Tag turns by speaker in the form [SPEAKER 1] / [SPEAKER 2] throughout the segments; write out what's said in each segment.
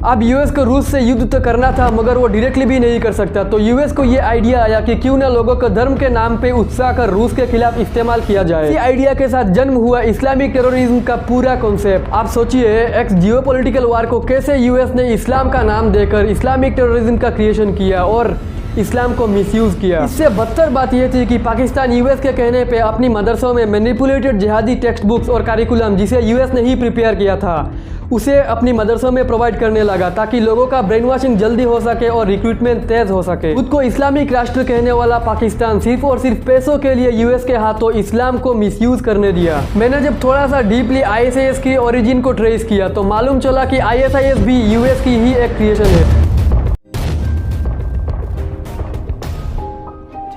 [SPEAKER 1] अब यूएस को रूस से युद्ध तो करना था, मगर वो डायरेक्टली भी नहीं कर सकता। तो यूएस को ये आइडिया आया कि क्यों ना लोगों को धर्म के नाम पे उत्साह कर रूस के खिलाफ इस्तेमाल किया जाए। इसी आइडिया के साथ जन्म हुआ इस्लामिक टेररिज्म का पूरा कॉन्सेप्ट। आप सोचिए, एक जियोपॉलिटिकल वार को कैसे यूएस ने इस्लाम का नाम देकर इस्लामिक टेररिज्म का क्रिएशन किया और इस्लाम को मिसयूज किया। इससे बदतर बात यह थी कि पाकिस्तान यूएस के कहने पे अपनी मदरसों में मैनिपुलेटेड जिहादी टेक्स्ट बुक्स और करिकुलम, जिसे यूएस ने ही प्रिपेयर किया था, उसे अपनी मदरसों में प्रोवाइड करने लगा ताकि लोगों का ब्रेन वॉशिंग जल्दी हो सके और रिक्रूटमेंट तेज हो सके। खुद को इस्लामिक राष्ट्र कहने वाला पाकिस्तान सिर्फ और सिर्फ पैसों के लिए यूएस के हाथों इस्लाम को मिसयूज करने दिया। मैंने जब थोड़ा सा डीपली आईएसआईएस की ओरिजिन को ट्रेस किया तो मालूम चला कि आईएसआईएस भी यूएस की ही एक क्रिएशन है।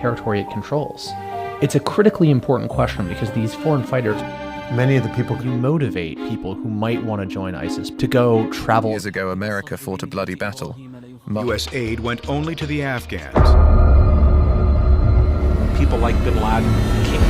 [SPEAKER 2] Territory it controls. It's a critically important question because these foreign fighters,
[SPEAKER 3] many of the people
[SPEAKER 2] you motivate people who might want to join ISIS to go travel.
[SPEAKER 4] Years ago, America fought a bloody battle.
[SPEAKER 5] U.S. aid went only to the Afghans. People like Bin Laden came.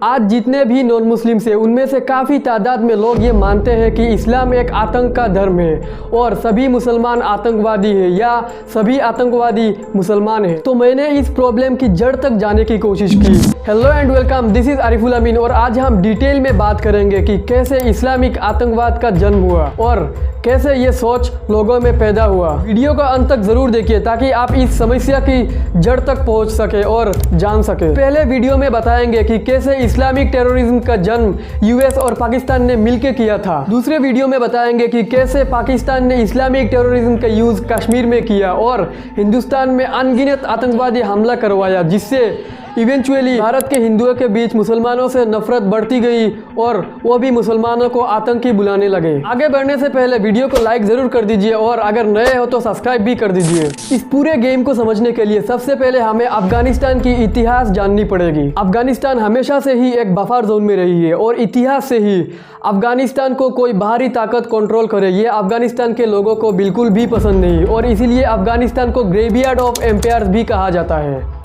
[SPEAKER 1] आज जितने भी non Muslim से उनमें से काफ़ी तादाद में लोग ये मानते हैं कि इस्लाम एक आतंक का धर्म है और सभी मुसलमान आतंकवादी है या सभी आतंकवादी मुसलमान हैं। तो मैंने इस प्रॉब्लम की जड़ तक जाने की कोशिश की। Hello and welcome, this is Ariful Amin और आज हम डिटेल में बात करेंगे कि कैसे इस्लामिक आतंकवाद का जन्म हुआ और कैसे ये सोच लोगों में पैदा हुआ। वीडियो को अंत तक जरूर देखिए ताकि आप इस समस्या की जड़ तक पहुंच सके और जान सके। पहले वीडियो में बताएंगे कि कैसे इस्लामिक टेररिज्म का जन्म यूएस और पाकिस्तान ने मिलकर किया था। दूसरे वीडियो में बताएंगे कि कैसे पाकिस्तान ने इस्लामिक टेररिज्म का यूज कश्मीर में किया और हिंदुस्तान में अनगिनत आतंकवादी हमला करवाया, जिससे इवेंचुअली भारत के हिंदुओं के बीच मुसलमानों से नफरत बढ़ती गई और वो भी मुसलमानों को आतंकी बुलाने लगे। आगे बढ़ने से पहले वीडियो को लाइक जरूर कर दीजिए और अगर नए हो तो सब्सक्राइब भी कर दीजिए। इस पूरे गेम को समझने के लिए सबसे पहले हमें अफगानिस्तान की इतिहास जाननी पड़ेगी। अफगानिस्तान हमेशा से ही एक बफर जोन में रही है और इतिहास से ही अफगानिस्तान को कोई बाहरी ताकत कंट्रोल करे ये अफगानिस्तान के लोगों को बिल्कुल भी पसंद नहीं और इसीलिए अफगानिस्तान को ग्रेवयार्ड ऑफ एम्पायर्स भी कहा जाता है।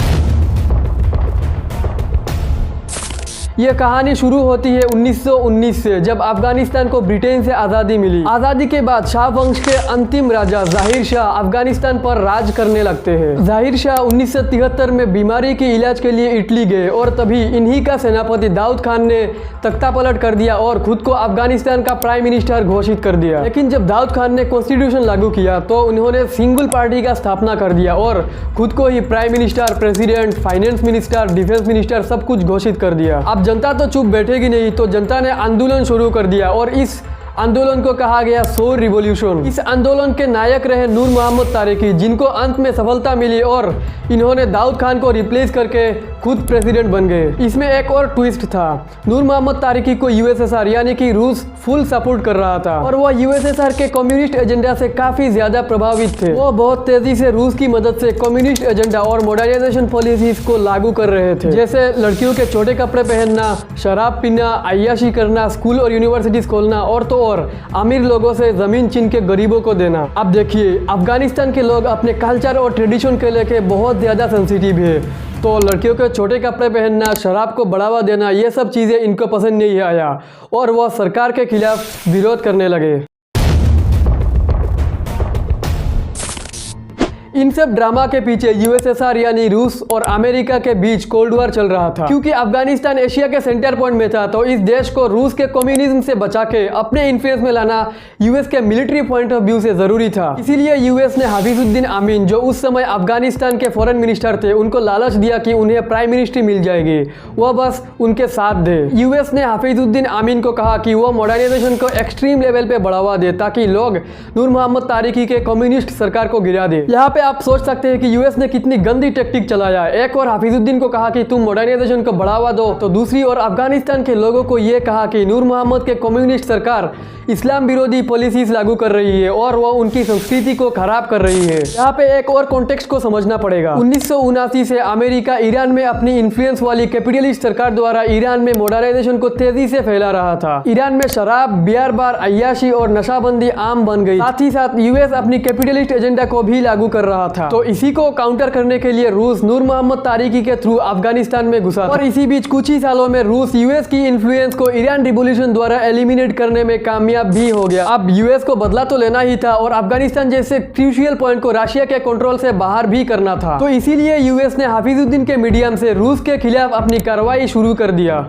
[SPEAKER 1] ये कहानी शुरू होती है 1919 से, जब अफगानिस्तान को ब्रिटेन से आज़ादी मिली। आज़ादी के बाद शाह वंश के अंतिम राजा जाहिर शाह अफगानिस्तान पर राज करने लगते हैं। जाहिर शाह 1973 में बीमारी के इलाज के लिए इटली गए और तभी इन्हीं का सेनापति दाऊद खान ने तख्ता पलट कर दिया और खुद को अफगानिस्तान का प्राइम मिनिस्टर घोषित कर दिया। लेकिन जब दाऊद खान ने कॉन्स्टिट्यूशन लागू किया तो उन्होंने सिंगल पार्टी का स्थापना कर दिया और खुद को ही prime minister, president, finance minister, defence minister सब कुछ घोषित कर दिया। अब जनता तो चुप बैठेगी नहीं, तो जनता ने आंदोलन शुरू कर दिया और इस आंदोलन को कहा गया सोर रिवॉल्यूशन। इस आंदोलन के नायक रहे नूर मोहम्मद तारिकी, जिनको अंत में सफलता मिली और इन्होंने दाऊद खान को रिप्लेस करके खुद प्रेसिडेंट बन गए। इसमें एक और ट्विस्ट था, नूर मोहम्मद तारिकी को यूएसएसआर यानी कि रूस फुल सपोर्ट कर रहा था और वो यूएसएसआर के कम्युनिस्ट एजेंडा से काफी ज्यादा प्रभावित थे। वो बहुत तेजी से रूस की मदद से कम्युनिस्ट एजेंडा और मॉडर्नाइजेशन पॉलिसीज को लागू कर रहे थे, जैसे लड़कियों के छोटे कपड़े पहनना, शराब पीना, अय्याशी करना, स्कूल और यूनिवर्सिटीज खोलना और तो और अमीर लोगों से जमीन छीन के गरीबों को देना। अब देखिए, अफगानिस्तान के लोग अपने कल्चर और ट्रेडिशन के लेके बहुत ज्यादा सेंसिटिव है, तो लड़कियों के छोटे कपड़े पहनना, शराब को बढ़ावा देना, ये सब चीज़ें इनको पसंद नहीं आया और वह सरकार के खिलाफ विरोध करने लगे। इन सब ड्रामा के पीछे यूएसएसआर यानी रूस और अमेरिका के बीच कोल्ड वॉर चल रहा था। क्योंकि अफगानिस्तान एशिया के सेंटर पॉइंट में था तो इस देश को रूस के कम्युनिज्म से बचा के अपने इन्फ्लुएंस में लाना यूएस के मिलिट्री पॉइंट ऑफ व्यू से जरूरी था। इसीलिए यूएस ने हफीजुद्दीन अमीन, जो उस समय अफगानिस्तान के फॉरेन मिनिस्टर थे, उनको लालच दिया कि उन्हें प्राइम मिनिस्ट्री मिल जाएगी, वह बस उनके साथ दे। यूएस ने हफीजुद्दीन अमीन को कहा कि वह मॉडर्नाइजेशन को एक्सट्रीम लेवल पे बढ़ावा दे ताकि लोग नूर मोहम्मद तारिकी के कम्युनिस्ट सरकार को गिरा दे। यहाँ पे आप सोच सकते हैं कि यूएस ने कितनी गंदी टेक्निक चलाया। एक और हफीजुद्दीन को कहा कि तुम मॉडर्नाइजेशन को बढ़ावा दो, तो दूसरी और अफगानिस्तान के लोगों को यह कहा कि नूर मोहम्मद के कम्युनिस्ट सरकार इस्लाम विरोधी पॉलिसीज लागू कर रही है और वह उनकी संस्कृति को खराब कर रही है। यहाँ पे एक और कॉन्टेक्स्ट को समझना पड़ेगा। 1979 से अमेरिका ईरान में अपनी इन्फ्लुएंस वाली कैपिटलिस्ट सरकार द्वारा ईरान में मॉडर्नाइजेशन को तेजी से फैला रहा था। ईरान में शराब, बियर बार, अय्याशी और नशाबंदी आम बन गई। साथ ही साथ यूएस अपनी कैपिटलिस्ट एजेंडा को भी लागू कर रहा रहा था। तो इसी को काउंटर करने के लिए रूस नूर मोहम्मद तारिकी के थ्रू अफगानिस्तान में घुसा और इसी बीच कुछ ही सालों में रूस यूएस की इन्फ्लुएंस को ईरान रिवॉल्यूशन द्वारा एलिमिनेट करने में कामयाब भी हो गया। अब यूएस को बदला तो लेना ही था और अफगानिस्तान जैसे क्रूशियल पॉइंट को रशिया के कंट्रोल से बाहर भी करना था। तो इसीलिए यूएस ने हाफिजुद्दीन के मीडियम से रूस के खिलाफ अपनी कार्रवाई शुरू कर दिया।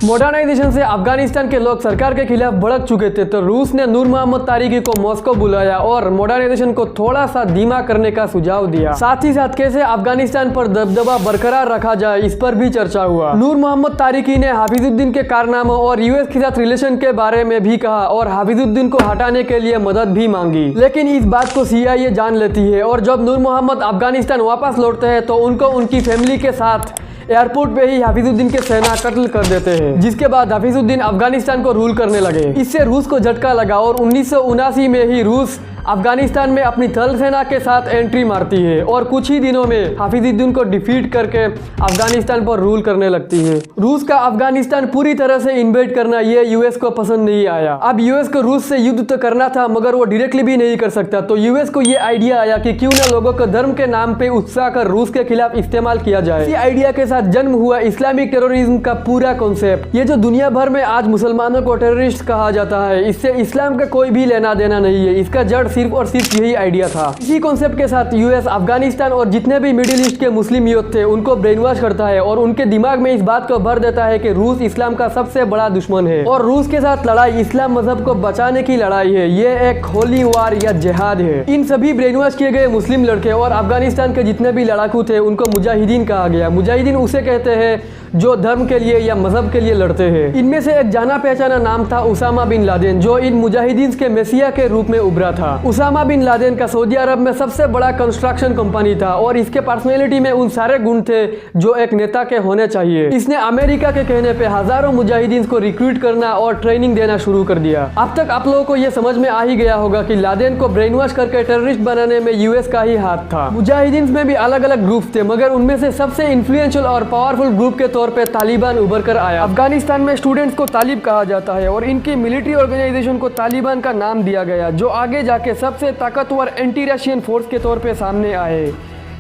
[SPEAKER 1] मॉडर्नाइजेशन से अफगानिस्तान के लोग सरकार के खिलाफ भड़क चुके थे, तो रूस ने नूर मोहम्मद तारिकी को मॉस्को बुलाया और मॉडर्नाइजेशन को थोड़ा सा धीमा करने का सुझाव दिया। साथ ही साथ कैसे अफगानिस्तान पर दबदबा बरकरार रखा जाए इस पर भी चर्चा हुआ। नूर मोहम्मद तारिकी ने हाफिजुद्दीन के कारनामों और यूएस के साथ रिलेशन के बारे में भी कहा और हाफिजुद्दीन को हटाने के लिए मदद भी मांगी। लेकिन इस बात को CIA जान लेती है और जब नूर मोहम्मद अफगानिस्तान वापस लौटते हैं तो उनको उनकी फैमिली के साथ एयरपोर्ट पे ही हाफिजुद्दीन के सेना कत्ल कर देते हैं, जिसके बाद हाफिजुद्दीन अफगानिस्तान को रूल करने लगे। इससे रूस को झटका लगा और 1979 में ही रूस अफगानिस्तान में अपनी थल सेना के साथ एंट्री मारती है और कुछ ही दिनों में हाफिजुद्दीन को डिफीट करके अफगानिस्तान पर रूल करने लगती है। रूस का अफगानिस्तान पूरी तरह से इन्वेड करना ये यूएस को पसंद नहीं आया। अब यूएस को रूस से युद्ध तो करना था मगर वो डायरेक्टली भी नहीं कर सकता, तो यूएस को ये आइडिया आया कि क्यों ना लोगों को धर्म के नाम पे उत्साह कर रूस के खिलाफ इस्तेमाल किया जाए। इसी आइडिया के साथ जन्म हुआ इस्लामिक टेररिज्म का पूरा कॉन्सेप्ट। ये जो दुनिया भर में आज मुसलमानों को टेररिस्ट कहा जाता है, इससे इस्लाम का कोई भी लेना देना नहीं है। इसका जड़ सिर्फ और सिर्फ यही आइडिया था। इसी कॉन्सेप्ट के साथ यूएस अफगानिस्तान और जितने भी मिडिल ईस्ट के मुस्लिम यूथ थे उनको ब्रेन वॉश करता है और उनके दिमाग में इस बात को भर देता है कि रूस इस्लाम का सबसे बड़ा दुश्मन है और रूस के साथ लड़ाई इस्लाम मजहब को बचाने की लड़ाई है। ये एक होली वार या जिहाद है। इन सभी ब्रेन वॉश किए गए मुस्लिम लड़के और अफगानिस्तान के जितने भी लड़ाकू थे उनको मुजाहिदीन कहा गया। मुजाहिदीन उसे कहते हैं जो धर्म के लिए या मजहब के लिए लड़ते हैं। इनमें से एक जाना पहचाना नाम था उसामा बिन लादेन, जो इन मुजाहिदीन के मेसिया के रूप में उभरा था। उसामा बिन लादेन का सऊदी अरब में सबसे बड़ा कंस्ट्रक्शन कंपनी था और इसके पर्सनैलिटी में उन सारे गुण थे जो एक नेता के होने चाहिए। इसने अमेरिका के कहने पे हजारों मुजाहिदीन को रिक्रूट करना और ट्रेनिंग देना शुरू कर दिया। अब तक आप लोगों को यह समझ में आ ही गया होगा कि लादेन को ब्रेन वॉश करके टेररिस्ट बनाने में यूएस का ही हाथ था। मुजाहिदीन में भी अलग अलग ग्रुप थे मगर उनमें से सबसे इन्फ्लुएंशियल और पावरफुल ग्रुप के तौर पे तालिबान उभर कर आया। अफगानिस्तान में स्टूडेंट्स को तालिब कहा जाता है और इनकी मिलिट्री ऑर्गेनाइजेशन को तालिबान का नाम दिया गया, जो आगे जाके सबसे ताकतवर एंटी रशियन फोर्स के तौर पे सामने आए।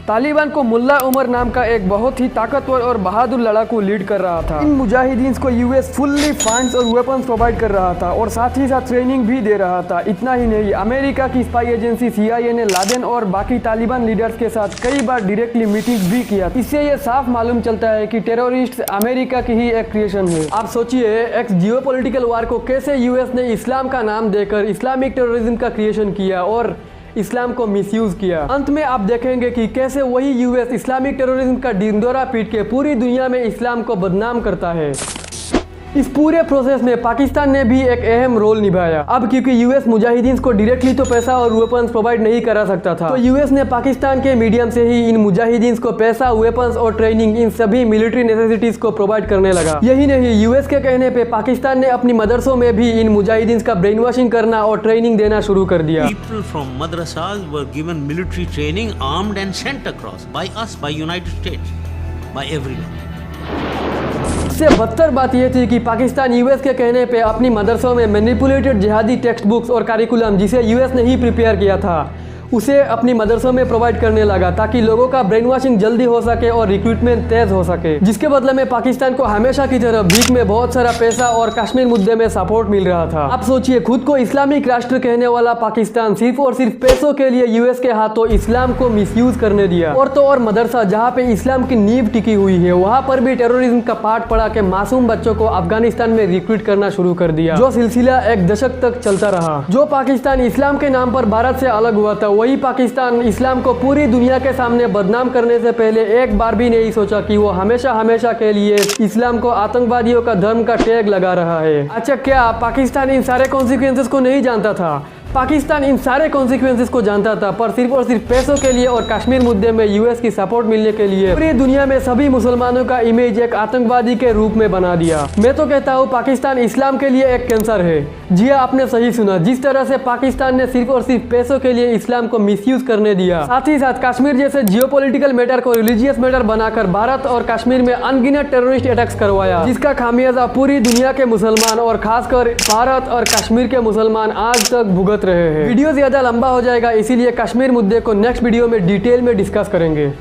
[SPEAKER 1] तालिबान को मुल्ला उमर नाम का एक बहुत ही ताकतवर और बहादुर लड़ाकू लीड कर रहा था। इन मुजाहिदीन को यूएस फुल्ली फंड्स और वेपन्स प्रोवाइड कर रहा था और साथ ही साथ ट्रेनिंग भी दे रहा था। इतना ही नहीं, अमेरिका की स्पाई एजेंसी CIA ने लादेन और बाकी तालिबान लीडर्स के साथ कई बार डायरेक्टली मीटिंग भी किया। इससे ये साफ मालूम चलता है कि टेररिस्ट अमेरिका की ही एक क्रिएशन है। आप सोचिए, एक जियोपॉलिटिकल वार को कैसे यूएस ने इस्लाम का नाम देकर इस्लामिक टेररिज्म का क्रिएशन किया और इस्लाम को मिसयूज किया। अंत में आप देखेंगे कि कैसे वही यूएस इस्लामिक टेररिज्म का ढिंढोरा पीट के पूरी दुनिया में इस्लाम को बदनाम करता है। इस पूरे प्रोसेस में पाकिस्तान ने भी एक अहम रोल निभाया। अब क्योंकि यूएस मुजाहिदीन को डायरेक्टली तो पैसा और वेपन्स प्रोवाइड नहीं करा सकता था, तो यूएस ने पाकिस्तान के मीडियम से ही इन मुजाहिदीन को पैसा, वेपन्स और ट्रेनिंग, इन सभी मिलिट्री नेसेसिटीज को प्रोवाइड करने लगा। यही नहीं, यूएस के कहने पे पाकिस्तान ने अपनी मदरसों में भी इन मुजाहिदीन का ब्रेन वॉशिंग करना और ट्रेनिंग देना शुरू कर दिया।
[SPEAKER 3] People from madrasas were given military training, armed and sent across by us, by United States, by everyone.
[SPEAKER 1] इससे बदतर बात यह थी कि पाकिस्तान यूएस के कहने पे अपनी मदरसों में मैनिपुलेटेड जिहादी टेक्स्ट बुक्स और करिकुलम, जिसे यूएस ने ही प्रिपेयर किया था, उसे अपनी मदरसों में प्रोवाइड करने लगा ताकि लोगों का ब्रेन वॉशिंग जल्दी हो सके और रिक्रूटमेंट तेज हो सके। जिसके बदले में पाकिस्तान को हमेशा की तरह भीख में बहुत सारा पैसा और कश्मीर मुद्दे में सपोर्ट मिल रहा था। अब सोचिए, खुद को इस्लामिक राष्ट्र कहने वाला पाकिस्तान सिर्फ और सिर्फ पैसों के लिए यूएस के हाथों इस्लाम को मिसयूज करने दिया। और तो और मदरसा जहाँ पे इस्लाम की नींव टिकी हुई है, वहाँ पर भी टेररिज्म का पाठ पढ़ा के मासूम बच्चों को अफगानिस्तान में रिक्रूट करना शुरू कर दिया, जो सिलसिला एक दशक तक चलता रहा। जो पाकिस्तान इस्लाम के नाम पर भारत से अलग हुआ था, वही पाकिस्तान इस्लाम को पूरी दुनिया के सामने बदनाम करने से पहले एक बार भी नहीं सोचा कि वो हमेशा हमेशा के लिए इस्लाम को आतंकवादियों का धर्म का टैग लगा रहा है। अच्छा, क्या पाकिस्तान इन सारे कॉन्सिक्वेंसेस को नहीं जानता था? पाकिस्तान इन सारे कॉन्सिक्वेंसेस को जानता था, पर सिर्फ और सिर्फ पैसों के लिए और कश्मीर मुद्दे में यूएस की सपोर्ट मिलने के लिए पूरी दुनिया में सभी मुसलमानों का इमेज एक आतंकवादी के रूप में बना दिया। मैं तो कहता हूँ पाकिस्तान इस्लाम के लिए एक कैंसर है। जी हाँ, आपने सही सुना। जिस तरह से पाकिस्तान ने सिर्फ और सिर्फ पैसों के लिए इस्लाम को मिसयूज करने दिया, साथ ही साथ कश्मीर जैसे जियोपॉलिटिकल मैटर को रिलीजियस मैटर बनाकर भारत और कश्मीर में अनगिनत टेररिस्ट अटैक्स करवाया, जिसका खामियाजा पूरी दुनिया के मुसलमान और खासकर भारत और कश्मीर के मुसलमान आज तक भुगत भुगत रहे हैं। वीडियो ज्यादा लंबा हो जाएगा, इसीलिए कश्मीर मुद्दे को नेक्स्ट वीडियो में डिटेल में डिस्कस करेंगे।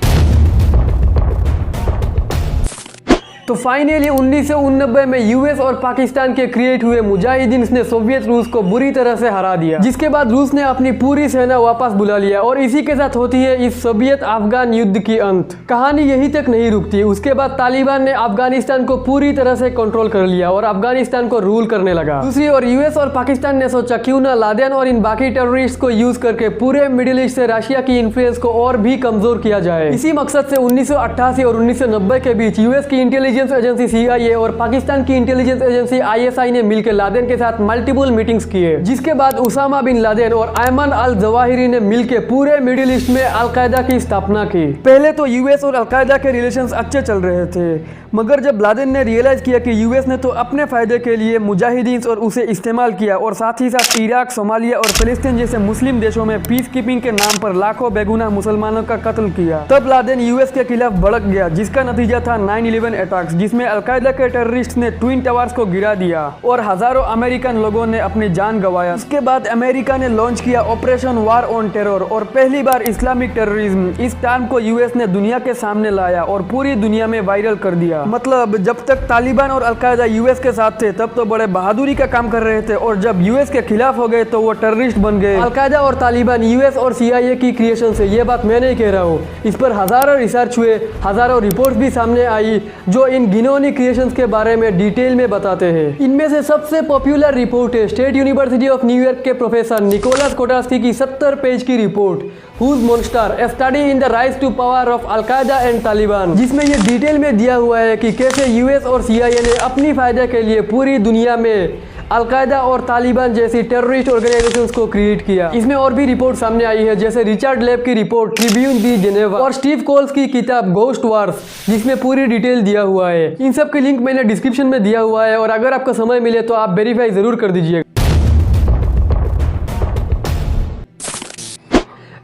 [SPEAKER 1] तो फाइनली 1989 में यूएस और पाकिस्तान के क्रिएट हुए मुजाहिदीन ने सोवियत रूस को बुरी तरह से हरा दिया, जिसके बाद रूस ने अपनी पूरी सेना वापस बुला लिया और इसी के साथ होती है इस सोवियत अफगान युद्ध की अंत। कहानी यही तक नहीं रुकती, उसके बाद तालिबान ने अफगानिस्तान को पूरी तरह से कंट्रोल कर लिया और अफगानिस्तान को रूल करने लगा। दूसरी ओर यूएस और पाकिस्तान ने सोचा क्यों ना लादेन और इन बाकी टेररिस्ट को यूज करके पूरे मिडिल ईस्ट से रशिया की इन्फ्लुएंस को और भी कमजोर किया जाए। इसी मकसद से 1988 और 1990 के बीच यूएस की इंटेलिजेंस एजेंसी CIA और पाकिस्तान की इंटेलिजेंस एजेंसी ISI ने मिलकर लादेन के साथ मल्टीपल मीटिंग्स किए, जिसके बाद उसामा बिन लादेन और अयमन अल जवाहिरी ने मिलकर पूरे मिडिल ईस्ट में अलकायदा की स्थापना की। पहले तो यूएस और अलकायदा के रिलेशंस अच्छे चल रहे थे, मगर जब लादेन ने रियलाइज किया कि यूएस ने तो अपने फायदे के लिए मुजाहिदीन और उसे इस्तेमाल किया और साथ ही साथ इराक, सोमालिया और फिलिस्तीन जैसे मुस्लिम देशों में पीस कीपिंग के नाम पर लाखों बेगुनाह मुसलमानों का कत्ल किया, तब लादेन यूएस के खिलाफ भड़क गया, जिसका नतीजा था 9/11 अटैक्स, जिसमें अलकायदा के टेररिस्ट ने ट्विन टावर्स को गिरा दिया और हजारों अमेरिकन लोगों ने अपनी जान गंवाया। इसके बाद अमेरिका ने लॉन्च किया ऑपरेशन वार ऑन टेरर और पहली बार इस्लामिक टेररिज्म इस टर्म को यूएस ने दुनिया के सामने लाया और पूरी दुनिया में वायरल कर दिया। मतलब जब तक तालिबान और अलकायदा यूएस के साथ थे तब तो बड़े बहादुरी का काम कर रहे थे, और जब यूएस के खिलाफ हो गए तो वो टेररिस्ट बन गए। अलकायदा और तालिबान यूएस और CIA की क्रिएशन से, ये बात मैं नहीं कह रहा हूँ, इस पर हजारों रिसर्च हुए, हजारों रिपोर्ट भी सामने आई जो इन गिनौनी क्रिएशंस के बारे में डिटेल में बताते हैं। इनमें से सबसे पॉपुलर रिपोर्ट है स्टेट यूनिवर्सिटी ऑफ न्यूयॉर्क के प्रोफेसर निकोलस कोटास्की की 70 पेज की report whose monster a study in the rise to power of al Qaeda and Taliban, जिसमें ये डिटेल में दिया हुआ है कि कैसे यूएस और CIA ने अपनी फायदे के लिए पूरी दुनिया में अलकायदा और तालिबान जैसी टेररिस्ट ऑर्गेनाइजेशंस को क्रिएट किया। इसमें और भी रिपोर्ट सामने आई है, जैसे रिचर्ड लेब की रिपोर्ट ट्रिब्यून दी जेनेवा और स्टीव कोल्स की किताब गोस्ट वार्स, जिसमें पूरी डिटेल दिया हुआ है। इन सब के लिंक मैंने डिस्क्रिप्शन में दिया हुआ है और अगर आपको समय मिले तो आप वेरीफाई जरूर कर दीजिएगा।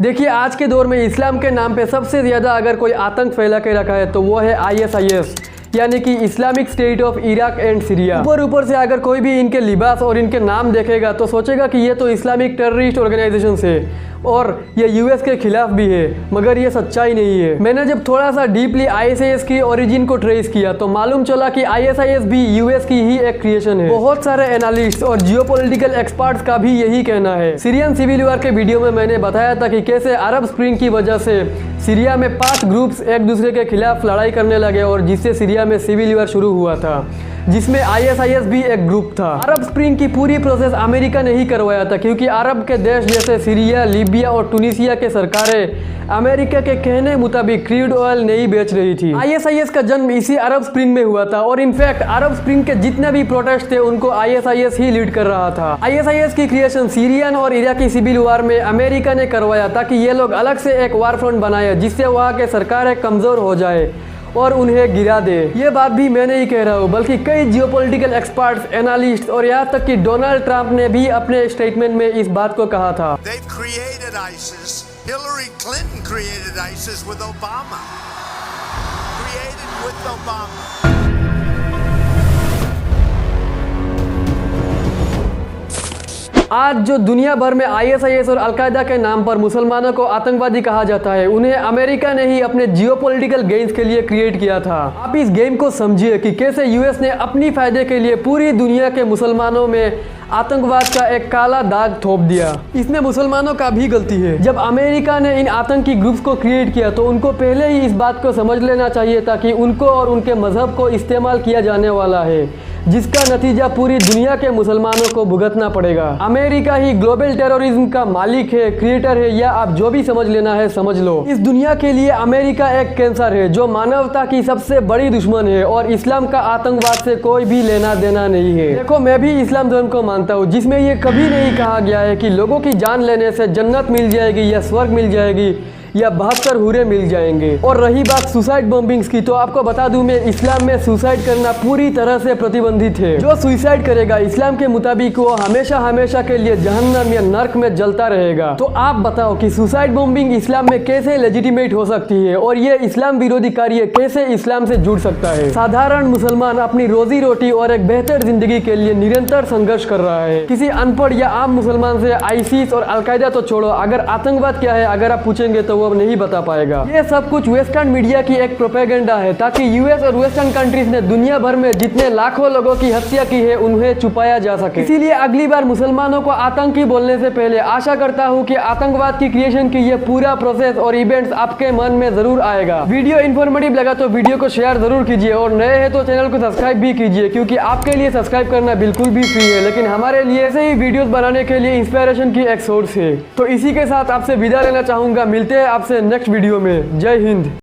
[SPEAKER 1] देखिए, आज के दौर में इस्लाम के नाम पे सबसे ज़्यादा अगर कोई आतंक फैला के रखा है तो वो है ISIS, यानी कि Islamic state of Iraq and Syria. ऊपर से अगर कोई भी इनके लिबास और इनके नाम देखेगा तो सोचेगा कि ये तो इस्लामिक टेररिस्ट ऑर्गेनाइजेशन है और ये यूएस के खिलाफ भी है, मगर ये सच्चाई नहीं है। मैंने जब थोड़ा सा डीपली ISIS की ओरिजिन को ट्रेस किया तो मालूम चला कि ISIS भी यूएस की ही एक क्रिएशन है। बहुत सारे एनालिस्ट और जियोपॉलिटिकल एक्सपर्ट्स का भी यही कहना है। सीरियन सिविल वॉर के वीडियो में मैंने बताया था कि कैसे अरब स्प्रिंग की वजह से सीरिया में 5 ग्रुप्स एक दूसरे के खिलाफ लड़ाई करने लगे और जिससे सीरिया में सिविल वॉर शुरू हुआ था, जिसमें ISIS भी एक ग्रुप था। अरब स्प्रिंग की पूरी प्रोसेस अमेरिका ने ही करवाया था, क्योंकि अरब के देश जैसे सीरिया, लीबिया और टूनिसिया के सरकारें अमेरिका के कहने मुताबिक क्रूड ऑयल नहीं बेच रही थी। ISIS का जन्म इसी अरब स्प्रिंग में हुआ था और इनफैक्ट अरब स्प्रिंग के जितने भी प्रोटेस्ट थे उनको ISIS ही लीड कर रहा था। ISIS की क्रिएशन सीरियन और इराकी सिविल वार में अमेरिका ने करवाया ताकि ये लोग अलग से एक वार फ्रंट बनाए, जिससे वहाँ के सरकारें कमजोर हो जाए और उन्हें गिरा दे। ये बात भी मैं नहीं कह रहा हूँ, बल्कि कई जियोपॉलिटिकल एक्सपर्ट्स, एनालिस्ट और यहाँ तक कि डोनाल्ड ट्रंप ने भी अपने स्टेटमेंट में इस बात को कहा था।
[SPEAKER 6] They've created ISIS. Hillary Clinton created ISIS with Obama. Created with Obama.
[SPEAKER 1] आज जो दुनिया भर में ISIS और अलकायदा के नाम पर मुसलमानों को आतंकवादी कहा जाता है, उन्हें अमेरिका ने ही अपने जियोपॉलिटिकल गेम्स के लिए क्रिएट किया था। आप इस गेम को समझिए कि कैसे यूएस ने अपनी फायदे के लिए पूरी दुनिया के मुसलमानों में आतंकवाद का एक काला दाग थोप दिया। इसमें मुसलमानों का भी गलती है। जब अमेरिका ने इन आतंकी ग्रुप्स को क्रिएट किया तो उनको पहले ही इस बात को समझ लेना चाहिए था कि उनको और उनके मजहब को इस्तेमाल किया जाने वाला है, जिसका नतीजा पूरी दुनिया के मुसलमानों को भुगतना पड़ेगा। अमेरिका ही ग्लोबल टेररिज्म का मालिक है, क्रिएटर है, या आप जो भी समझ लेना है समझ लो। इस दुनिया के लिए अमेरिका एक कैंसर है जो मानवता की सबसे बड़ी दुश्मन है और इस्लाम का आतंकवाद से कोई भी लेना देना नहीं है। देखो, मैं भी इस्लाम धर्म को मानता हूँ, जिसमें ये कभी नहीं कहा गया है कि लोगों की जान लेने से जन्नत मिल जाएगी या स्वर्ग मिल जाएगी या 72 हुरे मिल जाएंगे। और रही बात सुसाइड बॉम्बिंग्स की, तो आपको बता दूं मैं, इस्लाम में सुसाइड करना पूरी तरह से प्रतिबंधित है। जो सुसाइड करेगा इस्लाम के मुताबिक वो हमेशा हमेशा के लिए जहन्नम या नर्क में जलता रहेगा। तो आप बताओ कि सुसाइड बॉम्बिंग इस्लाम में कैसे लेजिटिमेट हो सकती है और ये इस्लाम विरोधी कार्य कैसे इस्लाम से जुड़ सकता है। साधारण मुसलमान अपनी रोजी रोटी और एक बेहतर जिंदगी के लिए निरंतर संघर्ष कर रहा है। किसी अनपढ़ या आम मुसलमान से आईसिस और अलकायदा तो छोड़ो, अगर आतंकवाद क्या है अगर आप पूछेंगे तो वो नहीं बता पाएगा। ये सब कुछ वेस्टर्न मीडिया की एक प्रोपेगेंडा है ताकि यूएस और वेस्टर्न कंट्रीज ने दुनिया भर में जितने लाखों लोगों की हत्या की है उन्हें छुपाया जा सके। इसीलिए अगली बार मुसलमानों को आतंकी बोलने से पहले आशा करता हूँ कि आतंकवाद की क्रिएशन की ये पूरा प्रोसेस और इवेंट्स आपके मन में जरूर आएगा। वीडियो इन्फॉर्मेटिव लगा तो वीडियो को शेयर जरूर कीजिए और नए हैं तो चैनल को सब्सक्राइब भी कीजिए, क्योंकि आपके लिए सब्सक्राइब करना बिल्कुल भी फ्री है, लेकिन हमारे लिए ऐसे ही वीडियोस बनाने के लिए इंस्पिरेशन की एक सोर्स है। तो इसी के साथ आपसे विदा लेना चाहूंगा। मिलते हैं आपसे नेक्स्ट वीडियो में। जय हिंद।